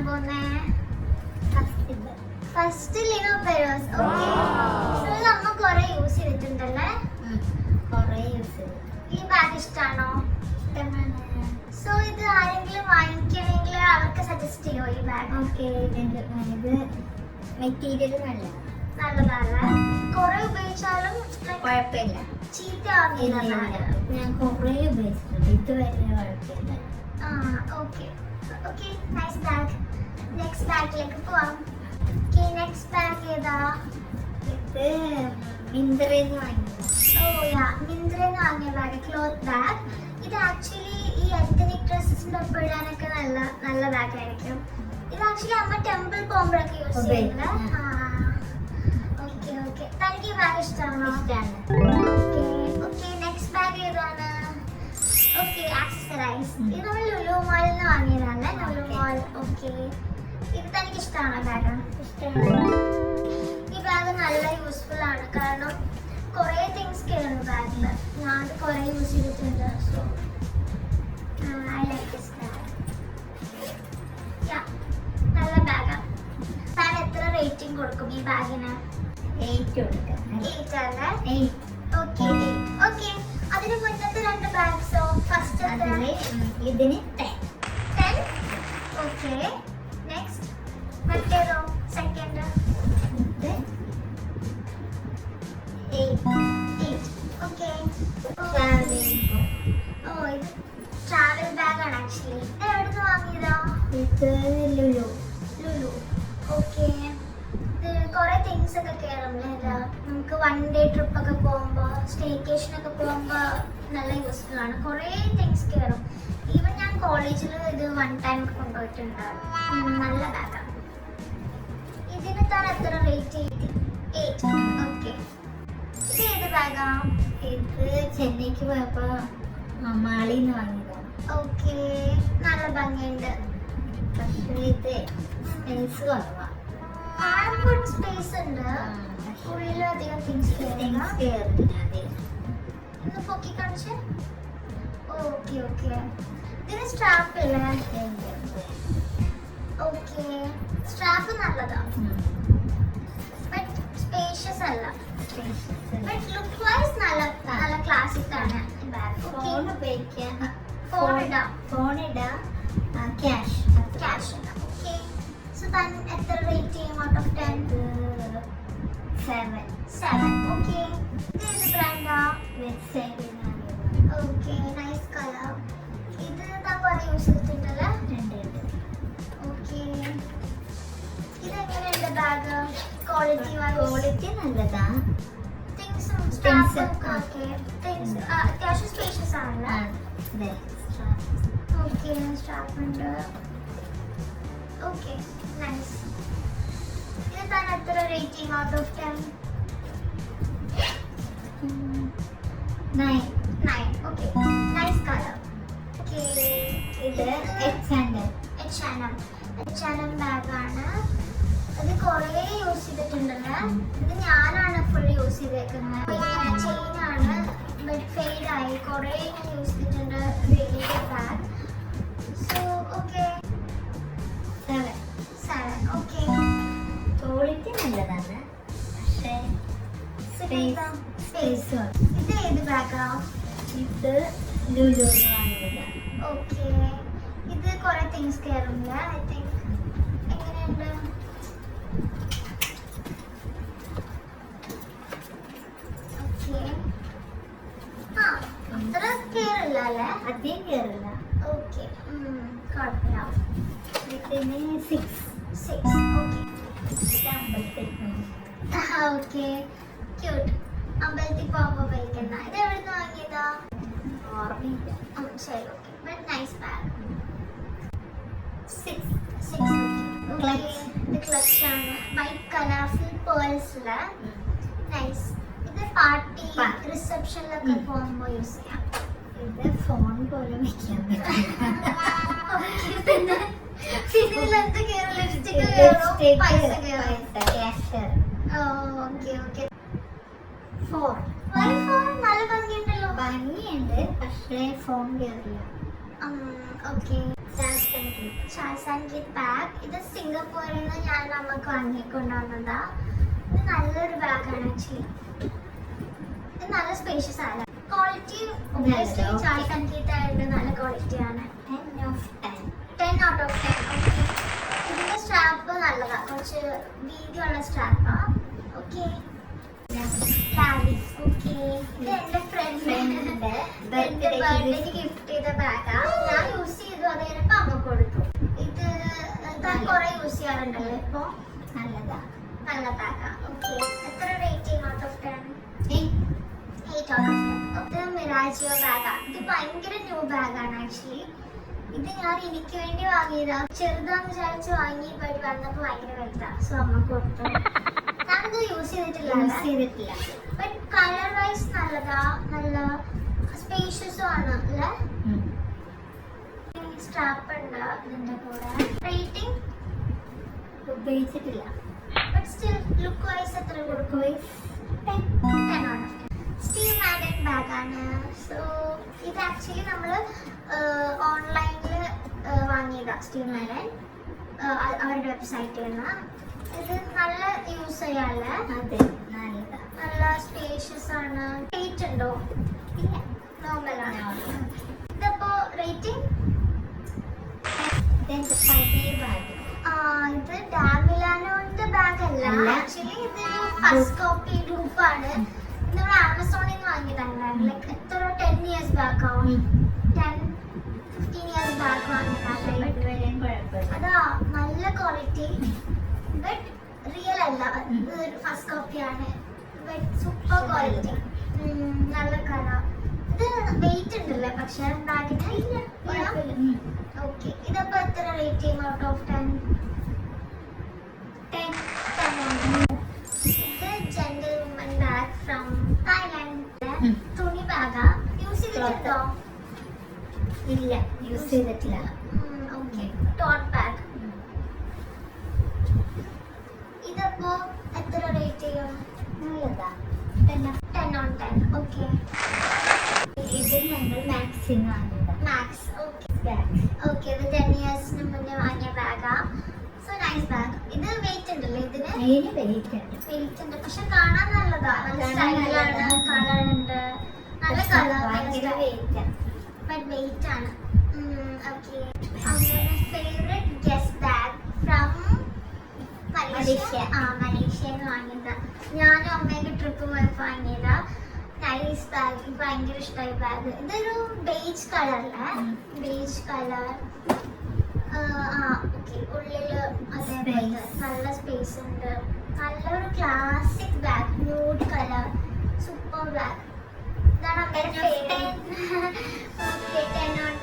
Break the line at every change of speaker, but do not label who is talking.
പോകുന്നത്? First Lino Perros. Okay. So ഇത് അമ്മ കുറെ യൂസ് ചെയ്തിട്ടുണ്ടല്ലേ? ഈ ബാഗ് ഇഷ്ടമാണോ? സോ ഇത് ആരെങ്കിലും വാങ്ങിക്കണമെങ്കിൽ അവർക്ക് സജസ്റ്റ് ചെയ്യോ ഈ ബാഗ്?
ഇത് മെറ്റീരിയൽ
നല്ലതല്ല, കുറെ ഉപയോഗിച്ചാലും
കുഴപ്പമില്ല,
ചീത്ത ആവില്ല.
ഞാൻ കുറെ ഉപയോഗിച്ചിട്ടുണ്ട്, ഇതുവരെ കുഴപ്പമില്ല.
Okay okay, nice bag. Next ബാഗിലേക്ക് പോവാം. നെക്സ്റ്റ് ബാഗ് ഏതാ?
ഇത് മിന്ത്രന്ന് വാങ്ങിയത്.
മിന്ത്രന്ന് വാങ്ങിയ ബാഗ്, ക്ലോത്ത് ബാഗ്. ഇത് ആക്ച്വലി ഈ എത്നിക് ഡ്രസ്സസിന്റെ ഒപ്പം ഇടാനൊക്കെ നല്ല ബാഗ് ആയിരിക്കും. ഇത് ആക്ച്വലി അമ്മ ടെമ്പിൾ പോകുമ്പോഴൊക്കെ യൂസ് ചെയ്യുന്നത്. ഓക്കെ ഓക്കെ, തനിക്ക് ഈ ബാഗ് ഇഷ്ടമാണോ? ഓക്കെ, നെക്സ്റ്റ് ബാഗ് ഏതാണ്? Okay, accessorise. ഇത് നമ്മൾ ലുലു മാളിൽ നിന്ന് വാങ്ങിയതാണ്. ലുലു മാൾ. ഓക്കെ, ഇത് തനിക്ക് ഇഷ്ടമാണോ ബാഗ്?
ഇഷ്ടമാണ്.
ഈ ബാഗ് നല്ല യൂസ്ഫുൾ ആണ്, കാരണം കുറേ തിങ്സ് കയറുന്നു ബാഗിൽ. ഞാൻ അത് കുറേ യൂസ് ചെയ്തിട്ടുണ്ട്. So I like this bag. നല്ല ബാഗാണ്. താൻ എത്ര റേറ്റിംഗ് കൊടുക്കും ഈ ബാഗിന്?
8 കൊടുക്കാം.
8 അല്ലേ?
8.
Okay okay. അതിന് മുന്നത്തെ രണ്ട് ബാഗ്സോ? ഫസ്റ്റ്
ഇതിന് 10.
10. ഓക്കെ, നെക്സ്റ്റ് മറ്റേതോ? സെക്കൻഡ്?
ഇത്
8. ഓക്കെ. ഓ, ഇത് ട്രാവൽ ബാഗാണ് ആക്ച്വലി. ഇത് എവിടെ നിന്ന് വാങ്ങിയതാ?
ഇത് ലുലു.
ലുലു. ഓക്കെ. ഇത് കുറെ തിങ്സ് ഒക്കെ കയറുന്നില്ല. നമുക്ക് 1 ഡേ ട്രിപ്പ് ഒക്കെ പോകുമ്പോൾ, സ്റ്റേക്കേഷൻ ഒക്കെ പോകുമ്പോൾ നല്ല യൂസ്ഫുൾ ആണ്. കുറേ തിങ്സ് കയറും. ഈവൻ ഞാൻ കോളേജിൽ ഇത് 1 ടൈം കൊണ്ടുപോയിട്ടുണ്ട്. നല്ല ബാഗാണ്. ഇതിന് താൻ എത്ര റേറ്റ് ചെയ്തി? 8. ഓക്കെ. ഇത് ഏത് ബാഗാ?
ഇത് ചെന്നൈക്ക് പോയപ്പോ മാളിന്ന് വാങ്ങിയതാണ്.
ഓക്കെ, നല്ല ഭംഗിയുണ്ട്.
പക്ഷേ ഇത് സ്പേസ് കുറവാ.
ആഴംകൂടി സ്പേസ് ഉണ്ട്. ഉള്ളിലും അധികം തിങ്സ് കയറില്ല. ഒന്ന് പൊക്കി കാണിച്ച്. Okay okay. ഇതിന് സ്ട്രാപ്പ് ഇല്ലേ? ഓക്കെ, സ്ട്രാപ്പ് നല്ലതാ, ബട്ട് സ്പേഷ്യസ് അല്ല. ബട്ട് ലുക്ക് വൈസ് നല്ല ക്ലാസിക് ആണ് ബാഗ്.
ഫോൺ ഉപയോഗിക്കാൻ,
ഫോൺ
ഇടാം, ക്യാഷ്
ഇടാം. ഓക്കെ. സോ താൻ എത്ര റേറ്റ് ചെയ്യും ഔട്ട് ഓഫ് 10? 7. ഓക്കെ. ഇത് ഏത് ബ്രാൻഡാ? Okay, nice colour. ഇത് താൻ കുറെ യൂസ് ചെയ്തിട്ടുണ്ടല്ലേ? ഓക്കെ. ഇത് എങ്ങനെയുണ്ട് ബാഗ്?
ക്വാളിറ്റി നല്ലതാ.
തിങ്സും സ്റ്റാഫും ഒക്കെ തിങ്സ് അത്യാവശ്യം സ്പേഷ്യസ് ആണല്ലേ? ഓക്കെ, സ്റ്റാഫ് ഉണ്ട്. Okay, nice. ഇത് താൻ എത്ര rating out of 10?
9.
Okay, nice colour. Okay,
ഇത്
H&M ബാഗാണ്. ഇത് കുറേ യൂസ് ചെയ്തിട്ടുണ്ടല്ലേ? ഇത് ഞാനാണ് ഫുൾ യൂസ് ചെയ്തേക്കുന്നത്. ചെയിനാണ്, ബട്ട് ഫെയ്ഡ് ആയി. കുറേ ഞാൻ യൂസ് ചെയ്തിട്ടുണ്ട്. Really good bag. So okay, 7. Okay.
Quality നല്ലതാണ്, പക്ഷേ സ്പേസ്.
ഇത് ഏത് ബാഗാ?
ഇത് ലുലു വാങ്ങിയതാണ്.
ഓക്കെ. ഇത് കുറെ തിങ്സ് കയറുന്നില്ല ഐ തിങ്ക്. എങ്ങനെയുണ്ട്? ഓക്കെ. അത്ര കയറില്ല അല്ലേ?
അധികം കയറില്ല.
ഓക്കെ, കുഴപ്പമില്ല.
ഇതിന് 6.
ഓക്കെ. Okay, cute. അമ്പലത്തിൽ പോകുമ്പോൾ കഴിക്കുന്ന. ഇത് എവിടെ നിന്ന് വാങ്ങിയതാ?
ഓർമ്മയില്ല.
ശരി, ഓക്കെ. But nice bag. 6.
Clutch.
ഇത് ക്ലച്ച് ആണ്. വൈറ്റ് കളർഫുൾ പേൾസില്. നൈസ്. ഇത് പാർട്ടി റിസപ്ഷനിലൊക്കെ പോകുമ്പോൾ യൂസ് ചെയ്യാം.
ഇത് ഫോൺ പോലെ വെക്കാൻ
ഇതിലെന്ത് കയറും? ലിപ്സ്റ്റിക് കയറും, പൈസ കയറും. Okay okay.
4.
നല്ല ഭംഗിയുണ്ടല്ലോ.
ഭംഗിയുണ്ട്, പക്ഷേ ഫോൺ കയറില്ല.
Okay. Charles and Keith bag. ഇത് സിംഗപ്പൂരിൽ നിന്ന് ഞാൻ നമുക്ക് വാങ്ങിക്കൊണ്ടുവന്നതാ. ഇത് നല്ലൊരു ബാഗാണ് ആക്ച്വലി. ഇത് നല്ല സ്പേഷ്യസ് ആണ്. Quality obviously Charles and Keith ആയിട്ട് നല്ല ക്വാളിറ്റിയാണ്. 10 out of 10. ഓക്കെ, ഇതിന്റെ സ്ട്രാപ്പ് നല്ലതാ, കുറച്ച് വീതിയുള്ള സ്ട്രാപ്പാ. ഓക്കെ, ഓക്കെ, ഇത് എന്റെ ഫ്രണ്ട് എന്റെ ബർത്ത്ഡേക്ക് ഗിഫ്റ്റ് ചെയ്ത ബാഗാ. ഞാൻ യൂസ് ചെയ്തു, അത് കഴിഞ്ഞപ്പോ അമ്മ കൊടുത്തു. ഇത് കുറെ യൂസ് ചെയ്യാറുണ്ടല്ലോ ഇപ്പൊ.
നല്ലതാ.
നല്ല ബാഗാ. ഓക്കെ, എത്ര rating out of 10? 8 out of 10. ഇത് മിറാജിയോ ബാഗാ. ഇത് ഭയങ്കര ന്യൂ ബാഗാണ് ആക്ച്വലി. ഇത് ഞാൻ എനിക്ക് വേണ്ടി വാങ്ങിയതാ. ചെറുതാന്ന് വിചാരിച്ച് വാങ്ങി വന്നപ്പോ ഭയങ്കര വലുതാ. സോ അമ്മ കൊടുത്തു. ഞാനിത് യൂസ് ചെയ്തിട്ടില്ല. ബട്ട് കളർ വൈസ് നല്ലതാ, നല്ല സ്പേഷ്യസും ആണ് അല്ലേ. സ്ട്രാപ്പ് ഉണ്ട് ഇതിന്റെ കൂടെ. റേറ്റിംഗ്
ഉപയോഗിച്ചിട്ടില്ല.
ബട്ട് സ്റ്റിൽ ലുക്ക് വൈസ് എത്ര കൊടുക്കും? 10 out of 10. സ്റ്റീവ് മാഡൻ ബാഗാണ്. സോ ഇത് ആക്ച്വലി നമ്മൾ ഓൺലൈനിൽ വാങ്ങിയതാ. സ്റ്റീവ് മാഡൻ അവരുടെ വെബ്സൈറ്റിൽ നിന്ന്. ഇത് നല്ല യൂസ് ചെയ്യാനുള്ള,
അതെ, നല്ലതാ.
നല്ല സ്പേഷ്യസ് ആണ്. റേറ്റ് ഉണ്ടോ?
ഇല്ല,
നോർമലാണ്. ഇതപ്പോ റേറ്റിംഗ്
ഇതെന്റെ പഴയ ബാഗ്.
ഇത് ഡാമിലാനോന്റെ ബാഗ് അല്ല
അല്ല.
ആക്ച്വലി. ഇതൊരു ഫസ്റ്റ് കോപ്പി ഡൂപ്പാണ്. നമ്മൾ ആമസോണിൽ നിന്ന് വാങ്ങിയതാണ്. ലൈക്ക് എത്ര 10 years ബാക്ക് ആവും. 10-15 years ബാക്ക് വാങ്ങിയതാണ്.
ഇതുവരെയും കുഴപ്പമില്ല.
അതാ നല്ല ക്വാളിറ്റി. ബട്ട് റിയൽ അല്ല, ഇത് ഫസ്റ്റ് കോപ്പിയാണ്. ബട്ട് സൂപ്പർ ക്വാളിറ്റി, നല്ല കളർ. ഇത് വെയിറ്റ് ഉണ്ടല്ലേ പക്ഷെ ബാഗിന്?
കുഴപ്പമില്ല.
ഓക്കെ, ഇതപ്പോ എത്ര റേറ്റിംഗ് ഔട്ട് ഓഫ് 10? 10 ആണ്. ഇത് gentle woman bag from Thailand. തുണി ബാഗാ. യൂസ് ചെയ്തിട്ടുണ്ടോ?
ഇല്ല, യൂസ് ചെയ്തിട്ടില്ല.
Okay, tote bag. ഇതപ്പോ എത്ര റേറ്റ് ചെയ്യും?
നല്ലതാ.
10 on 10. ഓക്കെ,
ഇത് ഞങ്ങൾ മാക്സിന് വാങ്ങിയതാ.
മാക്സ്. Okay,
bag.
ഓക്കെ, ഇത് 10 yearsന് മുന്നേ വാങ്ങിയ ബാഗാ. So nice bag. ഇത് വെയിറ്റ് ഉണ്ടല്ലോ ഇതിന്?
അതിന് വെയിറ്റ് ഉണ്ട്.
വെയിറ്റ് ഉണ്ട്, പക്ഷെ കാണാൻ നല്ലതാ. നല്ല സ്റ്റൈലാണ്, കളർ ഉണ്ട്, നല്ല കളർ.
ഭയങ്കര വെയിറ്റ്.
ബട്ട് വെയിറ്റ് ആണ്. ഓക്കെ, അങ്ങനെ favourite guest bag from Malaysia. മലേഷ്യന്ന് വാങ്ങിയതാ. ഞാനും അമ്മയൊക്കെ ട്രിപ്പ് പോയപ്പോ വാങ്ങിയതാ. Nice bag. എനിക്ക് ഭയങ്കര ഇഷ്ടമായി ബാഗ്. ഇതൊരു ബേജ് കളറല്ലേ? Beige colour. ഓക്കെ, ഉള്ളില് അതേപോലെ നല്ല സ്പേസ് ഉണ്ട്. നല്ലൊരു classic bag, nude colour, super bag. ഇതാണ് അമ്മയുടെ ഫേവറേറ്റ്. Okay, 10 on